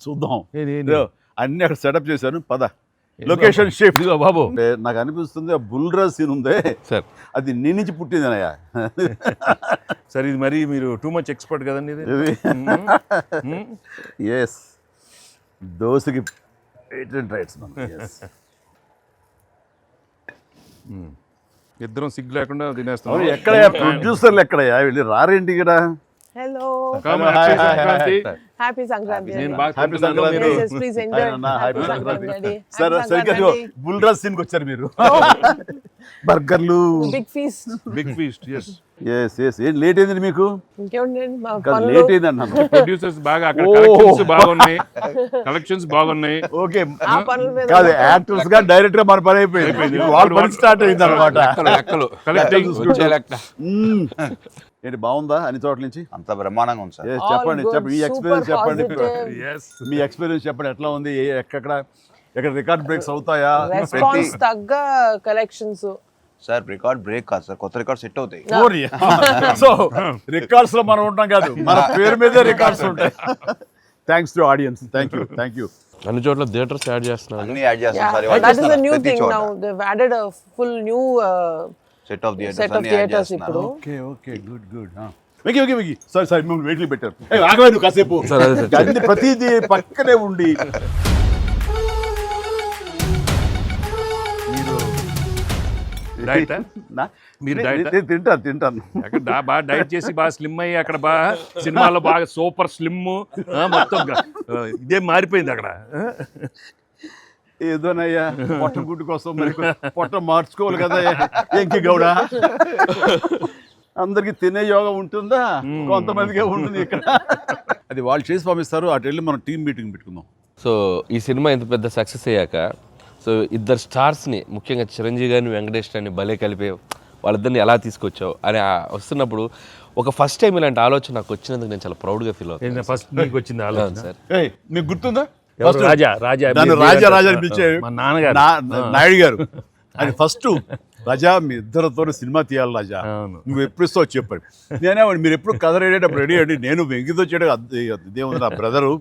చూద్దాం. అన్ని అక్కడ సెటప్ చేశాను. పద లొకేషన్ షిఫ్ట్ బాబు. నాకు అనిపిస్తుంది ఆ బుల్రా సీన్ ఉందే సార్, అది నీ నుంచి పుట్టిందనయ్యా. సార్ ఇది మరి మీరు టూ మచ్ ఎక్స్పర్ట్ కదండి ఇది. ఎస్ దోశకి పేటెంట్ రైట్స్ మనం. ఇద్దరం సిగ్గు లేకుండా తినేస్తాం. ఎక్కడయ్యా ప్రొడ్యూసర్లు ఎక్కడయ్యా వెళ్ళి రారేంటి ఇక్కడ? Hello. Happy Sankranti. Happy Sankranti. Yes, please enjoy. Happy Sankranti. Daddy. సరే Happy సరిగ్గా Sankranti. బుల్రాజ్ సీన్కి వచ్చారు మీరు. బర్గర్లు Big feast. Big feast. Yes yes yes. ఏం లేట్ అయింది మీకు? ఇంకేముందండి మా కాదు పనులు. లేట్ అయింది అన్నాను. ప్రొడ్యూసర్స్ బాగా అక్కడ కలెక్షన్స్ బాగున్నాయి. కలెక్షన్స్ బాగున్నాయి. ఓకే ఆ పనుల మీద కాదు యాక్టర్స్ గా డైరెక్టర్ గా మన పని అయిపోయింది. వాళ్ళ పని స్టార్ట్ అయింది అనమాట. కలెక్టింగ్ ఏంటి బాగుందా అన్ని చోట్ల నుంచి? అంత బ్రహ్మాండంగా ఉంది సార్. Yes, All చెప్పండి good, చెప్పండి మీ super ఎక్స్పీరియన్స్ చెప్పండి. positive. మీ ఎక్స్పీరియన్స్ చెప్పండి ఎట్లా ఉంది? ఎక్కడ రికార్డ్ బ్రేక్స్ అవుతాయా? రెస్పాన్స్ తగ్గ కలెక్షన్స్. సార్ రికార్డ్ బ్రేక్ కాదు సార్, కొత్త రికార్డ్ సెట్ అవుతాయి. సో రికార్డ్స్ లో మనం ఉంటాం కాదు, మన పేరు మీదే రికార్డ్స్ ఉంటాయి. Thanks to audience. Thank you. అన్ని చోట్ల థియేటర్స్ యాడ్ చేస్తున్నారు. అన్ని యాడ్ చేస్తాం sir. That is a new thing now. They've added a full new set of set of theaters ఇప్పుడు. Okay good. వెకి సారీ మిమ్మల్ని వెయిట్లు పెట్టారు. ఆగవే నువ్వు కాసేపు. అన్ని ప్రతిదీ పక్కనే ఉండి డైట్ మీరు డైట్ తింటాను. అక్కడ బాగా డైట్ చేసి బాగా స్లిమ్ అయ్యి అక్కడ బాగా సినిమాలో బాగా సూపర్ స్లిమ్ మొత్తం ఇదే మారిపోయింది అక్కడ. ఏదోనయ్యా పొట్ట గుడ్డు కోసం మరి పొట్ట మార్చుకోవాలి కదా ఎంకి గౌడ. అందరికి తినే యోగం ఉంటుందా? కొంతమందికే ఉంటుంది ఇక్కడ. అది వాళ్ళు చేసి పంపిస్తారు. అటు వెళ్ళి మనం టీం మీటింగ్ పెట్టుకుందాం. సో ఈ సినిమా ఇంత పెద్ద సక్సెస్ అయ్యాక సో ఇద్దరు స్టార్స్ని ముఖ్యంగా చిరంజీవి గారిని వెంకటేష్ గారిని భలే కలిపే వాళ్ళిద్దరిని ఎలా తీసుకొచ్చావు అని వస్తున్నప్పుడు ఒక ఫస్ట్ టైం ఇలాంటి ఆలోచన నాకు వచ్చినందుకు నేను చాలా ప్రౌడ్గా ఫీల్ అవుతాను. ఫస్ట్ నీకు వచ్చింది ఆలోచన సార్. మీకు గుర్తుందా? రాజా రాజా పిలిచే మా నాన్నగారు నాయుడు గారు అది ఫస్ట్ రాజా మీ ఇద్దరితో సినిమా తీయాలి రాజా, నువ్వు ఎప్పుడు ఇస్తావు చెప్పండి. నేనే మీరు ఎప్పుడు కథ రెడీ రెడీ అండి, నేను వెంకితో చేయడం ఇదేముంది నా బ్రదరు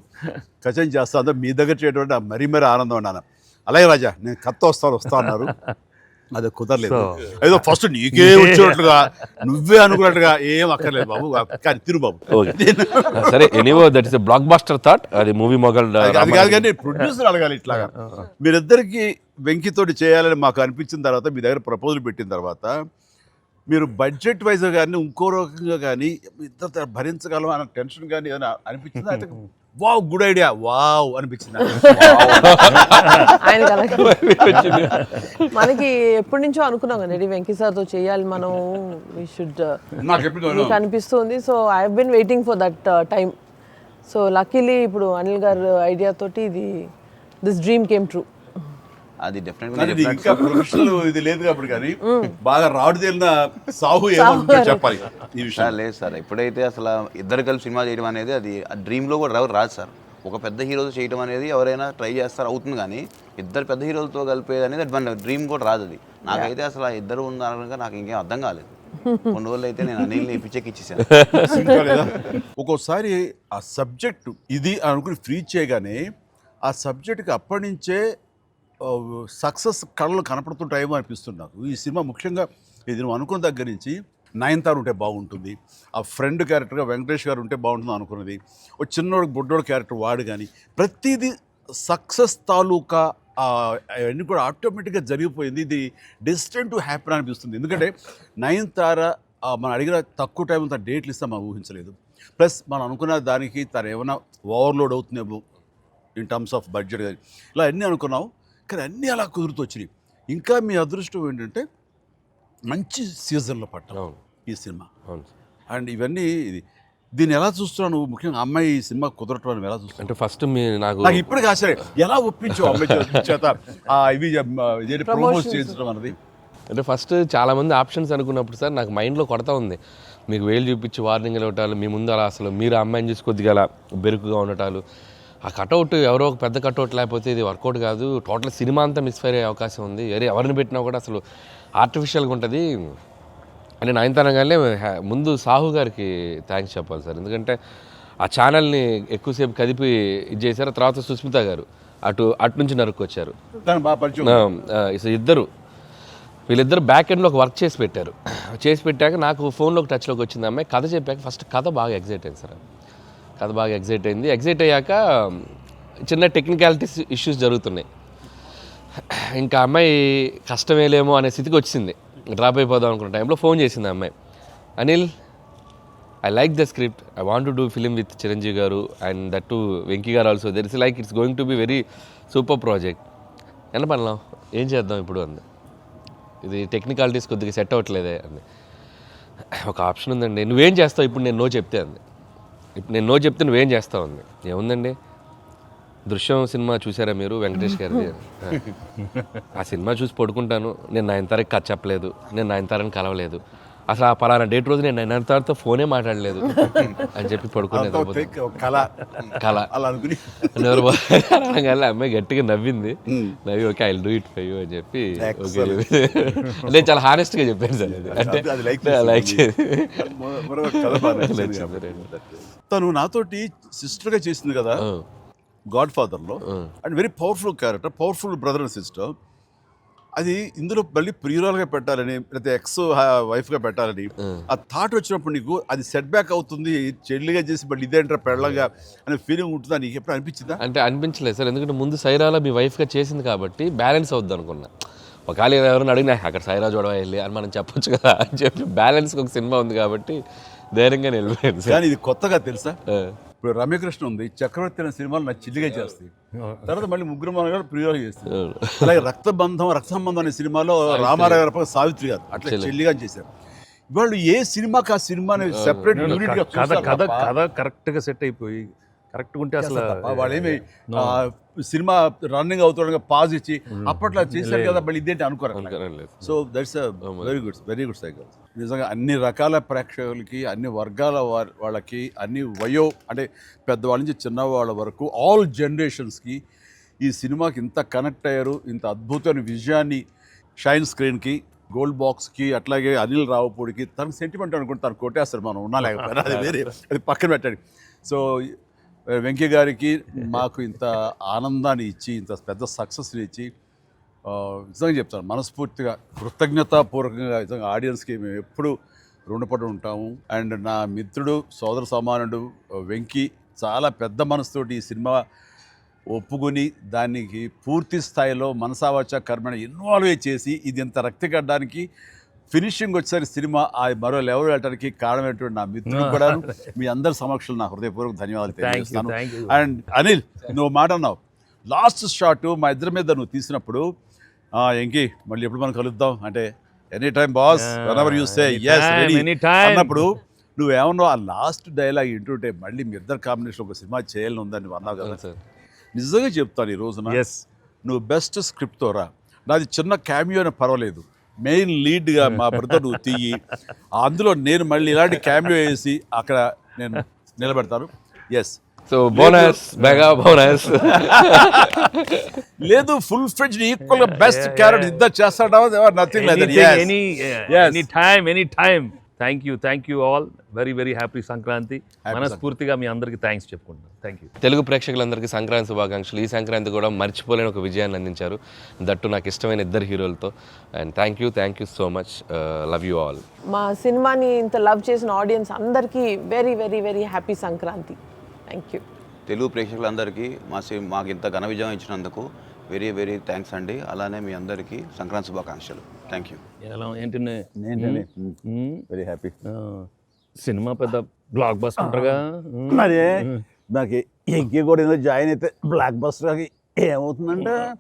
కచం చేస్తా అంతా మీ దగ్గర చేయడం మరీ ఆనందం అన్నాను. అలాగే రాజా నేను కథ వస్తా అన్నారు. అది కుదరలేదు. ఏదో ఫస్ట్ నీకే వచ్చేటట్లుగా నువ్వే అనుకున్నట్టుగా ఏం అక్కర్లేదు బాబు, కానీ తిరు బాబు. సరే anyway that is a blockbuster thought. అది మూవీ మొగల్ అది కాదు కానీ ప్రొడ్యూసర్ అడగాలి ఇట్లాగా. మీరిద్దరికి వెంకితోటి చేయాలని మాకు అనిపించిన తర్వాత మీ దగ్గర ప్రపోజల్ పెట్టిన తర్వాత మీరు బడ్జెట్ వైజ్ కానీ ఇంకో రకంగా కానీ ఇద్దరు భరించగలం అన్న టెన్షన్ కానీ ఏదైనా అనిపించిందా? అయితే వావ్ గుడ్ ఐడియా వావ్ అనిపించింది మనకి ఎప్పటి నుంచో అనుకున్నాం కదా వెంకీ సార్తో చేయాలి మనం, వి షుడ్ మీకు అనిపిస్తుంది. So I have been waiting for that time. So luckily ఇప్పుడు అనిల్ గారు ఐడియా తోటి దిస్ డ్రీమ్ కేమ్ ట్రూ. అది డెఫినెట్గా ఇంకా ప్రొఫెషనల్ ఇది లేదు కాబట్టి కానీ బాగా రాడు తేలిన సాహు చెప్పాలి ఈ విషయం. లేదు సార్, ఎప్పుడైతే అసలు ఇద్దరు కలిసి సినిమా చేయడం అనేది అది డ్రీమ్లో కూడా రాదు సార్. ఒక పెద్ద హీరోతో చేయడం అనేది ఎవరైనా ట్రై చేస్తారు అవుతుంది, కానీ ఇద్దరు పెద్ద హీరోలతో కలిపేది అనేది మన డ్రీమ్ కూడా రాదు. అది నాకైతే అసలు ఇద్దరు ఉన్నారనగా నాకు ఇంకేం అర్థం కాలేదు. కొన్ని రోజులు అయితే నేను అనిల్ని పిచ్చెక్కిచ్చేసాను. ఒక్కోసారి ఆ సబ్జెక్టు ఇది అనుకుని ఫ్రీ చేయగానే ఆ సబ్జెక్ట్కి అప్పటి నుంచే సక్సెస్ కళలు కనపడుతుంటాయేమో అనిపిస్తుంది నాకు. ఈ సినిమా ముఖ్యంగా ఇది నువ్వు అనుకున్న దగ్గర నుంచి నయనతార ఉంటే బాగుంటుంది, ఆ ఫ్రెండ్ క్యారెక్టర్గా వెంకటేష్ గారు ఉంటే బాగుంటుంది అనుకున్నది, ఓ చిన్నోడు బొడ్డోడు క్యారెక్టర్ వాడు కానీ ప్రతిదీ సక్సెస్ తాలూకా అవన్నీ కూడా ఆటోమేటిక్గా జరిగిపోయింది. ఇది డెస్టిన్ టు హ్యాపీ అనిపిస్తుంది. ఎందుకంటే నయనతార మనం అడిగిన తక్కువ టైం అంతా డేట్లు ఇస్తాం మనం ఊహించలేదు. ప్లస్ మనం అనుకున్న దానికి తను ఏమైనా ఓవర్లోడ్ అవుతుందేమో ఇన్ టర్మ్స్ ఆఫ్ బడ్జెట్ కానీ ఇలా అన్నీ అనుకున్నాం, కానీ అన్నీ అలా కుదురుతూ వచ్చినాయి. ఇంకా మీ అదృష్టం ఏంటంటే మంచి సీజన్లో పట్టాం ఈ సినిమా. అండ్ ఇవన్నీ దీన్ని ఎలా చూస్తున్నావు నువ్వు? ముఖ్యంగా అమ్మాయి ఈ సినిమా కుదరటం అని ఎలా చూస్తావు? అంటే ఫస్ట్ నాకు ఇప్పటికి ఆశ్చర్యం ఎలా ఒప్పించావు అమ్మాయి చేత ఇవి ప్రమోట్ చేయించడం అన్నది. అంటే ఫస్ట్ చాలామంది ఆప్షన్స్ అనుకున్నప్పుడు సార్ నాకు మైండ్లో కొడతా ఉంది, మీకు వేలు చూపించి వార్నింగ్ ఇవ్వటాలు, మీ ముందు అలా అసలు మీరు అమ్మాయిని చూసి కొద్దిగా అలా బెరుకుగా ఉండటాలు, ఆ కటౌట్ ఎవరో ఒక పెద్ద కటౌట్ లేకపోతే ఇది వర్కౌట్ కాదు, టోటల్ సినిమా అంతా మిస్ఫైర్ అయ్యే అవకాశం ఉంది, ఎవరిని పెట్టినా కూడా అసలు ఆర్టిఫిషియల్గా ఉంటుంది అని నయనతారగానే ముందు సాహు గారికి థ్యాంక్స్ చెప్పాలి సార్. ఎందుకంటే ఆ ఛానల్ని ఎక్కువసేపు కదిపి ఇది చేశారు. తర్వాత సుస్మిత గారు అటు నుంచి నరుక్కొచ్చారు. దాని బాగా పరిచయం. వీళ్ళిద్దరు బ్యాక్ ఎండ్లో ఒక వర్క్ చేసి పెట్టారు. చేసి పెట్టాక నాకు ఫోన్లోకి టచ్లోకి వచ్చింది అమ్మాయి. కథ చెప్పాక ఫస్ట్ కథ బాగా ఎగ్జైట్ అయింది సార్. కథ బాగా ఎగ్జైట్ అయింది. ఎగ్జైట్ అయ్యాక చిన్న టెక్నికాలిటీస్ ఇష్యూస్ జరుగుతున్నాయి. ఇంకా అమ్మాయి కష్టమేలేమో అనే స్థితికి వచ్చింది. డ్రాప్ అయిపోదాం అనుకున్న టైంలో ఫోన్ చేసింది అమ్మాయి. Anil, I like the script. I want to do film with Chiranjeevi garu and that too Venki garu also. There is like it's going to be very super project. ఎలా పడలాం, ఏం చేద్దాం ఇప్పుడు అంది. ఇది టెక్నికాలిటీస్ కొద్దిగా సెట్ అవ్వట్లేదే అంది. ఒక ఆప్షన్ ఉందండి, నువ్వేం చేస్తావు ఇప్పుడు నేను నో చెప్తే అంది. ఇప్పుడు నేను నో చెప్తే నువ్వేం చేస్తావు అంది. ఏముందండి, దృశ్యం సినిమా చూసారా మీరు, వెంకటేష్ గారిది? ఆ సినిమా చూసి పడుకుంటాను, నేను నయనతారకి కథ చెప్పలేదు, నేను నయనతారని కలవలేదు, అసలు ఆ పలానా డేట్ రోజు నేను నయనతారతో ఫోనే మాట్లాడలేదు అని చెప్పి పడుకునేది. కళ అలా అనుకుని అనగానే అమ్మాయి గట్టిగా నవ్వింది. నవ్వి okay I will do it for you అని చెప్పి ఓకే నేను చాలా హానెస్ట్గా చెప్పాను సార్. అంటే లైక్ తను నాతోటి సిస్టర్గా చేసింది కదా గాడ్ ఫాదర్లో, and very powerful character, powerful brother and sister. అది ఇందులో మళ్ళీ ప్రియురాలుగా పెట్టాలని లేకపోతే ఎక్స్ వైఫ్గా పెట్టాలని ఆ థాట్ వచ్చినప్పుడు నీకు అది సెట్ బ్యాక్ అవుతుంది, చెల్లిగా చేసి మళ్ళీ ఇదేంటారా పెళ్ళగా అనే ఫీలింగ్ ఉంటుందా నీకు ఎప్పుడు అనిపించిందా? అంటే అనిపించలేదు సార్, ఎందుకంటే ముందు సైరాలో మీ వైఫ్గా చేసింది కాబట్టి బ్యాలెన్స్ అవుద్ది అనుకున్నా. ఒకవేళ ఎవరైనా అడిగినా అక్కడ సైరా చూడవా వెళ్ళి అని మనం చెప్పొచ్చు కదా అని చెప్పి బ్యాలెన్స్కి ఒక సినిమా ఉంది కాబట్టి ధైర్యంగా వెళ్ళిపోయింది. కానీ ఇది కొత్తగా తెలుసా, ఇప్పుడు రమ్యకృష్ణ ఉంది, చక్రవర్తి అనే సినిమాలు నాకు చిల్లిగా చేస్తాయి, తర్వాత మళ్ళీ ముగ్గురు మనగారు ప్రియురాలు చేస్తారు. అలాగే రక్త సంబంధం అనే సినిమాలో రామారావు గారు సావిత్రి గారు అట్లా చెల్లిగా చేశారు. వాళ్ళు ఏ సినిమాకి ఆ సినిమాని సెపరేట్ కథ కరెక్ట్గా సెట్ అయిపోయి కరెక్ట్గా ఉంటే అసలు వాళ్ళేమి సినిమా రన్నింగ్ అవుతుండగా పాజ్ ఇచ్చి అప్పట్లో చేశారు కదా మళ్ళీ ఇదేంటి అనుకోరు. So that's very good cycle. నిజంగా అన్ని రకాల ప్రేక్షకులకి, అన్ని వర్గాల వాళ్ళకి, అన్ని అంటే పెద్దవాళ్ళ నుంచి చిన్నవాళ్ళ వరకు ఆల్ జనరేషన్స్కి ఈ సినిమాకి ఇంత కనెక్ట్ అయ్యారు. ఇంత అద్భుతమైన విజయాన్ని షైన్ స్క్రీన్కి, గోల్డ్ బాక్స్కి, అట్లాగే అనిల్ రావుపూడికి తనకు సెంటిమెంట్ అనుకుంటే తను కొట్టేస్తారు, మనం ఉన్నా లేకపోయినా అది వేరే, అది పక్కన పెట్టండి. సో వెంకీ గారికి మాకు ఇంత ఆనందాన్ని ఇచ్చి, ఇంత పెద్ద సక్సెస్ని ఇచ్చి నిజంగా చెప్తాను మనస్ఫూర్తిగా కృతజ్ఞతాపూర్వకంగా నిజంగా ఆడియన్స్కి మేము ఎప్పుడు రుణపడి ఉంటాము. అండ్ నా మిత్రుడు, సోదర సమానుడు వెంకీ చాలా పెద్ద మనసుతోటి ఈ సినిమా ఒప్పుకొని దానికి పూర్తి స్థాయిలో మనసావాచ కర్మణ ఇన్వాల్వ్ చేసి ఇది ఇంత రక్తి కట్టడానికి ఫినిషింగ్ వచ్చేసరి సినిమా ఆ మరో లెవెల్ వెళ్ళడానికి కారణమైనటువంటి నా మిత్రుడు కూడా మీ అందరి సమక్షంలో నా హృదయపూర్వక ధన్యవాదాలు తెలియజేస్తాను. అండ్ అనిల్, నువ్వు మాట అన్నావు లాస్ట్ షాట్ మా ఇద్దరి మీద నువ్వు తీసినప్పుడు, ఎంకి మళ్ళీ ఎప్పుడు మనం కలుద్దాం అంటే any time boss, whenever you say yes ready అన్నప్పుడు నువ్వేమన్నావు, ఆ లాస్ట్ డైలాగ్ వింటుంటే మళ్ళీ మీ ఇద్దరు కాంబినేషన్ ఒక సినిమా చేయాలని ఉందని నువ్వు అన్నావు కదా సార్. నిజంగా చెప్తాను ఈ రోజున నువ్వు బెస్ట్ స్క్రిప్ట్తో రా, నాది చిన్న క్యామియో అని పర్వాలేదు, మెయిన్ లీడ్గా మా బ్రదర్ నువ్వు తీయి, అందులో నేను మళ్ళీ ఇలాంటి క్యామియో వేసి అక్కడ నేను నిలబెడతాను. Yes, so bonus mega bonus లేదు ఫుల్ ఫ్లెడ్జ్డ్ ఈక్వల్ గా బెస్ట్ క్యారెక్టర్ ఇద్దరు చేస్తాడా, nothing like that. Any time. Thank you all. Very happy Sankranti. మనస్ఫూర్తిగా మీ అందరికీ థ్యాంక్స్ చెప్పుకుంటున్నాను. Thank you. తెలుగు ప్రేక్షకులందరికీ సంక్రాంతి శుభాకాంక్షలు. ఈ సంక్రాంతి కూడా మర్చిపోలేని ఒక విజయాన్ని అందించారు, దట్టు నాకు ఇష్టమైన ఇద్దరు హీరోలతో. And thank you so much. Love you all. మా సినిమాని ఇంత లవ్ చేసిన ఆడియన్స్ అందరికీ very happy Sankranti. Thank you. Telugu ప్రేక్షకులందరికీ మాకు ఇంత ఘన విజయం ఇచ్చినందుకు వెరీ థ్యాంక్స్ అండి. అలానే మీ అందరికీ సంక్రాంతి శుభాకాంక్షలు. Thank you. Very happy. Cinema పెద్ద బ్లాక్ బస్టర్గా మరి నాకు ఎంకి కూడా జాయిన్ అయితే బ్లాక్ బస్టర్ ఏమవుతుందంటే